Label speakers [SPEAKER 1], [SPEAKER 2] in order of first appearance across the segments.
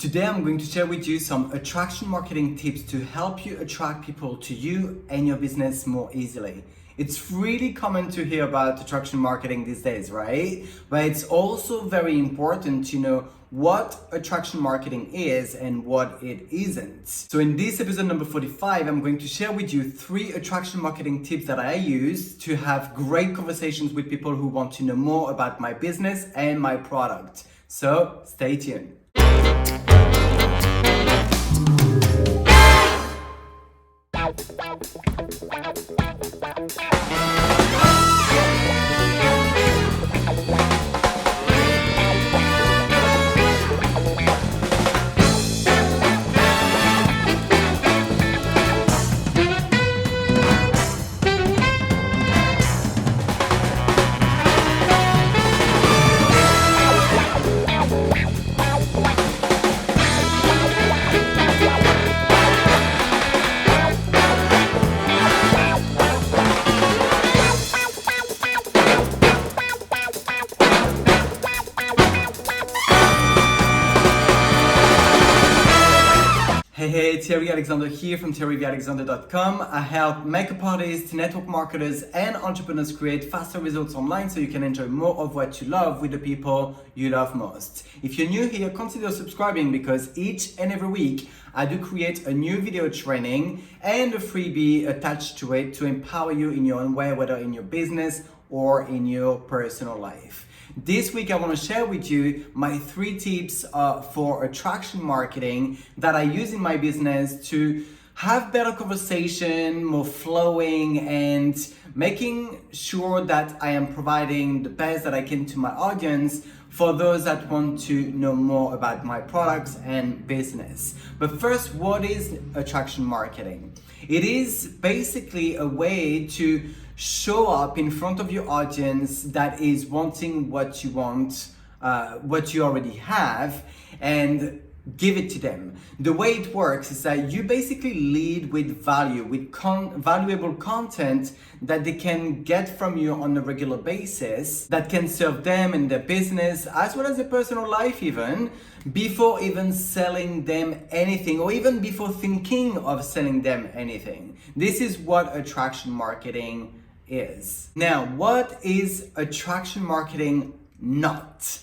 [SPEAKER 1] Today I'm going to share with you some attraction marketing tips to help you attract people to you and your business more easily. It's really common to hear about attraction marketing these days, right? But it's also very important to know what attraction marketing is and what it isn't. So in this episode number 45, I'm going to share with you 3 attraction marketing tips that I use to have great conversations with people who want to know more about my business and my product. So stay tuned. Hey, Thierry Alexander here from thierryalexander.com. I help makeup artists, network marketers, and entrepreneurs create faster results online so you can enjoy more of what you love with the people you love most. If you're new here, consider subscribing because each and every week I do create a new video training and a freebie attached to it to empower you in your own way, whether in your business or in your personal life. This week I want to share with you my 3 tips for attraction marketing that I use in my business to have better conversation, more flowing, and making sure that I am providing the best that I can to my audience for those that want to know more about my products and business. But first, what is attraction marketing? It is basically a way to show up in front of your audience that is wanting what you want, what you already have, and give it to them. The way it works is that you basically lead with value, with valuable content that they can get from you on a regular basis, that can serve them in their business as well as their personal life even, before even selling them anything or even before thinking of selling them anything. This is what attraction marketing is. Now, what is attraction marketing not?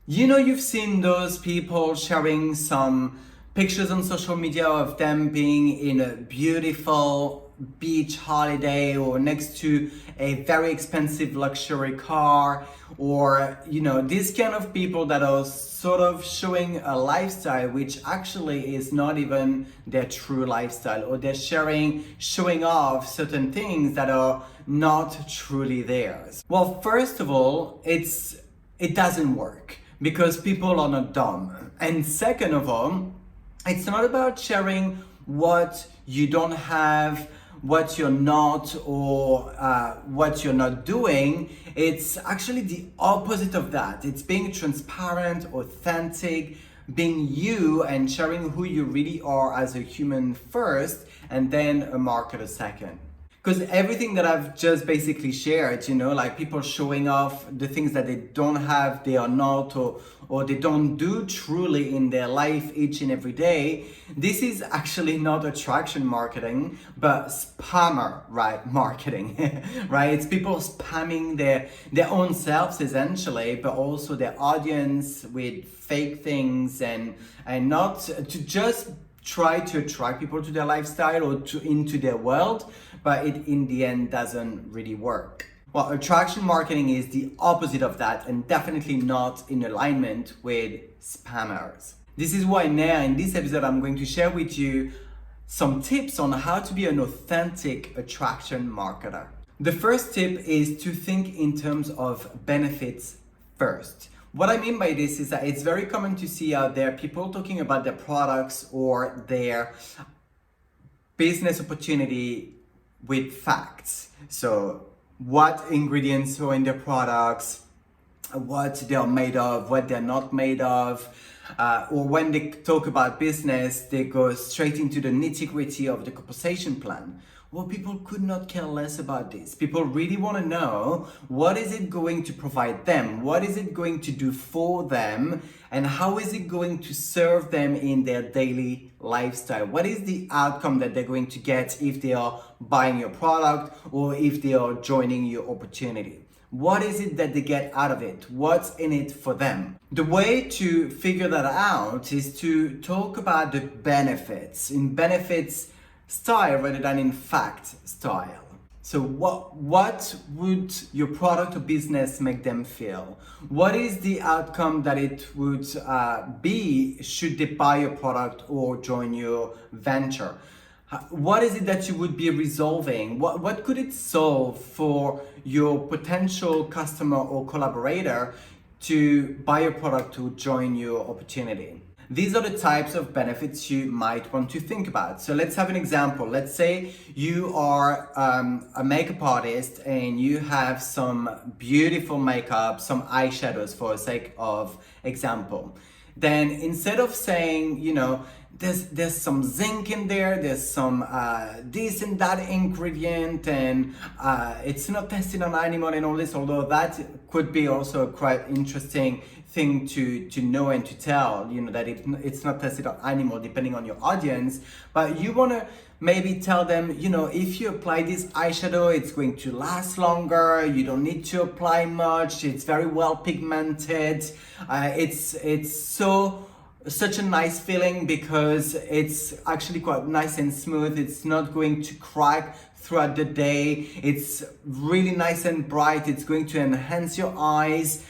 [SPEAKER 1] You know, you've seen those people sharing some pictures on social media of them being in a beautiful beach holiday or next to a very expensive luxury car, or you know, these kind of people that are sort of showing a lifestyle which actually is not even their true lifestyle, or they're showing off certain things that are not truly theirs. Well, first of all, it doesn't work because people are not dumb. And second of all, it's not about sharing what you don't have, what you're not, or what you're not doing. It's actually the opposite of that. It's being transparent, authentic, being you, and sharing who you really are as a human first, and then a marketer second. Because everything that I've just basically shared, you know, like people showing off the things that they don't have, they are not, or they don't do truly in their life each and every day, this is actually not attraction marketing, but spammer, right? Marketing, right? It's people spamming their own selves essentially, but also their audience with fake things and not to just try to attract people to their lifestyle or into their world, but it in the end doesn't really work. Well, attraction marketing is the opposite of that and definitely not in alignment with spammers. This is why now in this episode I'm going to share with you some tips on how to be an authentic attraction marketer. The first tip is to think in terms of benefits first. What I mean by this is that it's very common to see out there people talking about their products or their business opportunity with facts. So what ingredients are in their products, what they are made of, what they're not made of, or when they talk about business, they go straight into the nitty-gritty of the compensation plan. Well, people could not care less about this. People really want to know, what is it going to provide them? What is it going to do for them? And how is it going to serve them in their daily lifestyle? What is the outcome that they're going to get if they are buying your product or if they are joining your opportunity? What is it that they get out of it? What's in it for them? The way to figure that out is to talk about the benefits in benefits style rather than in fact style. So what would your product or business make them feel? What is the outcome that it would be should they buy your product or join your venture? What is it that you would be resolving? What could it solve for your potential customer or collaborator to buy your product to join your opportunity? These are the types of benefits you might want to think about. So let's have an example. Let's say you are a makeup artist and you have some beautiful makeup, some eyeshadows for the sake of example. Then instead of saying, there's some zinc in there, there's some this and that ingredient, and it's not tested on animal and all this, although that could be also a quite interesting thing to know and to tell, that it's not tested on animal depending on your audience. But you want to maybe tell them, if you apply this eyeshadow, it's going to last longer, you don't need to apply much, it's very well pigmented, it's such a nice feeling because it's actually quite nice and smooth. It's not going to crack throughout the day. It's really nice and bright. It's going to enhance your eyes.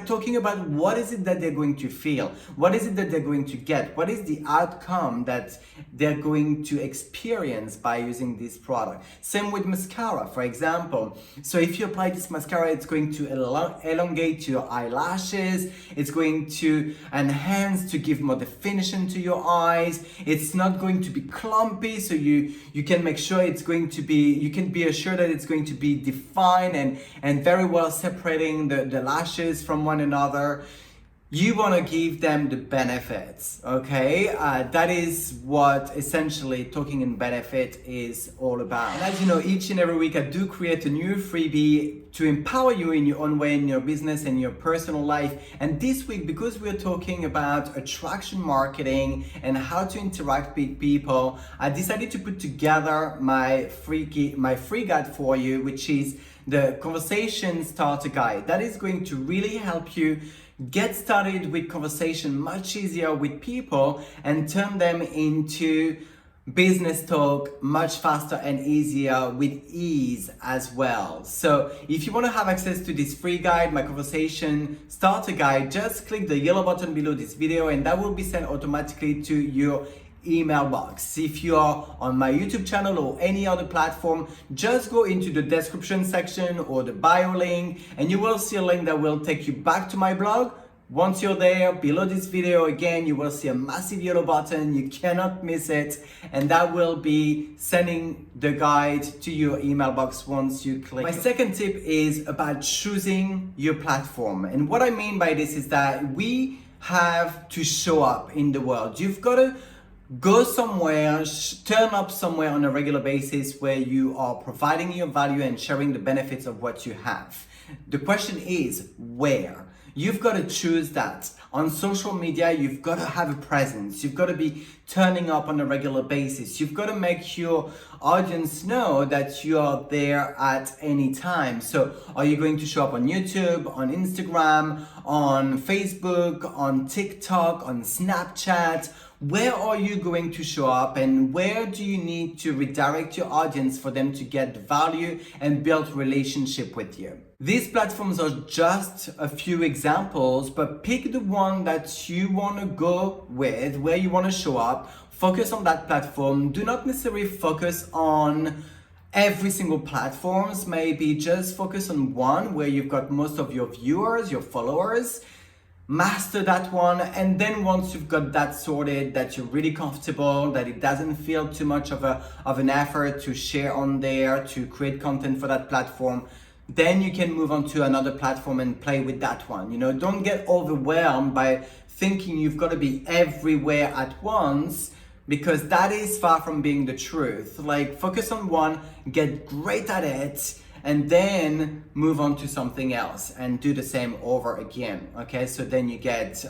[SPEAKER 1] Talking about what is it that they're going to feel? What is it that they're going to get? What is the outcome that they're going to experience by using this product? Same with mascara, for example. So if you apply this mascara, it's going to elongate your eyelashes. It's going to enhance, to give more definition to your eyes. It's not going to be clumpy, so you can make sure you can be assured that it's going to be defined and very well separating the lashes from one another. You want to give them the benefits, okay? That is what essentially talking in benefit is all about. And as you know, each and every week I do create a new freebie to empower you in your own way in your business and your personal life. And this week, because we're talking about attraction marketing and how to interact with people, I decided to put together my free guide for you, which is the Conversation Starter Guide. That is going to really help you get started with conversation much easier with people and turn them into business talk much faster and easier with ease as well. So if you want to have access to this free guide, my Conversation Starter Guide, just click the yellow button below this video and that will be sent automatically to your email box. If you are on my YouTube channel or any other platform, just go into the description section or the bio link and you will see a link that will take you back to my blog. Once you're there, below this video again, you will see a massive yellow button. You cannot miss it, and that will be sending the guide to your email box once you click. My second tip is about choosing your platform, and what I mean by this is that we have to show up in the world. You've got to go somewhere, turn up somewhere on a regular basis where you are providing your value and sharing the benefits of what you have. The question is, where? You've got to choose that. On social media, you've got to have a presence. You've got to be turning up on a regular basis. You've got to make your audience know that you are there at any time. So are you going to show up on YouTube, on Instagram, on Facebook, on TikTok, on Snapchat? Where are you going to show up and where do you need to redirect your audience for them to get value and build relationship with you? These platforms are just a few examples, but pick the one that you want to go with, where you want to show up, focus on that platform. Do not necessarily focus on every single platforms, maybe just focus on one where you've got most of your viewers, your followers. Master that one, and then once you've got that sorted, that you're really comfortable, that it doesn't feel too much of an effort to share on there, to create content for that platform, then you can move on to another platform and play with that one. Don't get overwhelmed by thinking you've got to be everywhere at once. because that is far from being the truth. Like, focus on one, get great at it, and then move on to something else and do the same over again. Okay, so then you get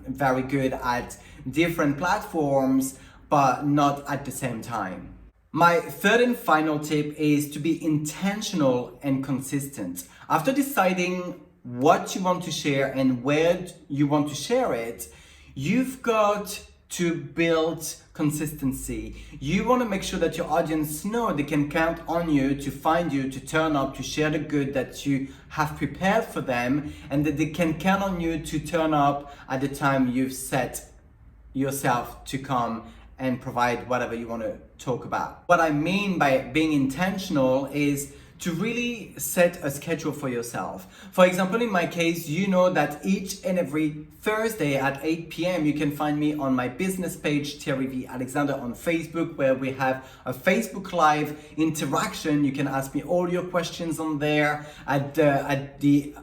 [SPEAKER 1] very good at different platforms, but not at the same time. My third and final tip is to be intentional and consistent. After deciding what you want to share and where you want to share it, you've got to build consistency. You want to make sure that your audience know they can count on you to find you, to turn up, to share the good that you have prepared for them, and that they can count on you to turn up at the time you've set yourself to come and provide whatever you want to talk about. What I mean by being intentional is to really set a schedule for yourself. For example, in my case, you know that each and every Thursday at 8 p.m. you can find me on my business page, Terry V. Alexander, on Facebook, where we have a Facebook Live interaction. You can ask me all your questions on there. At the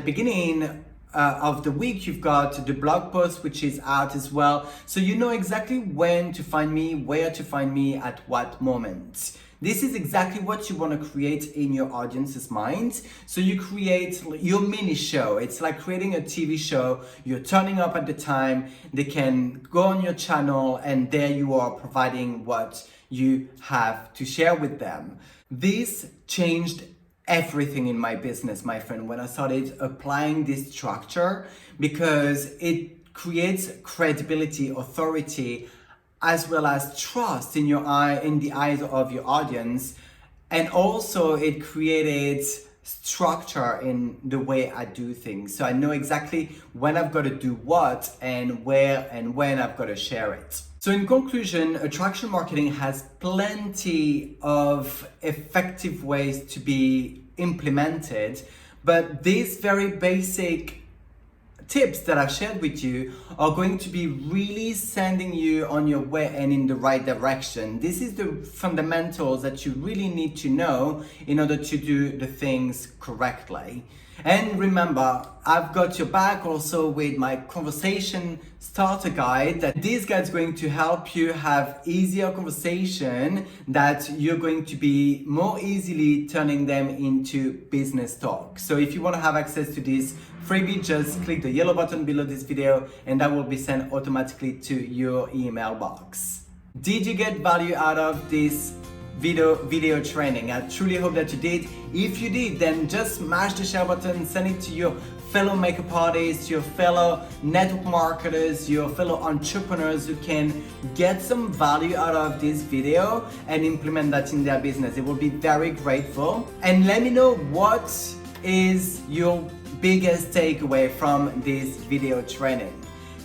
[SPEAKER 1] beginning of the week, you've got the blog post, which is out as well. So you know exactly when to find me, where to find me, at what moment. This is exactly what you want to create in your audience's mind. So you create your mini show. It's like creating a TV show. You're turning up at the time. They can go on your channel, and there you are providing what you have to share with them. This changed everything in my business, my friend, when I started applying this structure, because it creates credibility, authority, as well as trust in the eyes of your audience. And also it created structure in the way I do things. So I know exactly when I've got to do what and where and when I've got to share it. So in conclusion, attraction marketing has plenty of effective ways to be implemented, but these very basic tips that I've shared with you are going to be really sending you on your way and in the right direction. This is the fundamentals that you really need to know in order to do the things correctly. And remember, I've got your back also with my conversation starter guide. That this guide is going to help you have easier conversation that you're going to be more easily turning them into business talk. So if you want to have access to this freebie, just click the yellow button below this video and that will be sent automatically to your email box. Did you get value out of this video training? I truly hope that you did. If you did, then just smash the share button, send it to your fellow makeup artists, your fellow network marketers, your fellow entrepreneurs who can get some value out of this video and implement that in their business. They will be very grateful. And let me know what is your biggest takeaway from this video training.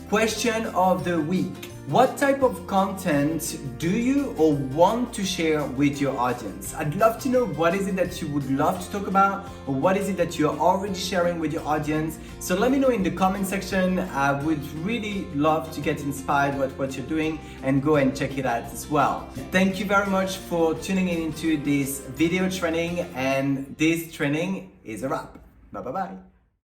[SPEAKER 1] Question of the week: what type of content do you or want to share with your audience? I'd love to know what is it that you would love to talk about, or what is it that you're already sharing with your audience. So let me know in the comment section. I would really love to get inspired with what you're doing and go and check it out as well. Thank you very much for tuning in into this video training, and this training is a wrap. Bye bye bye.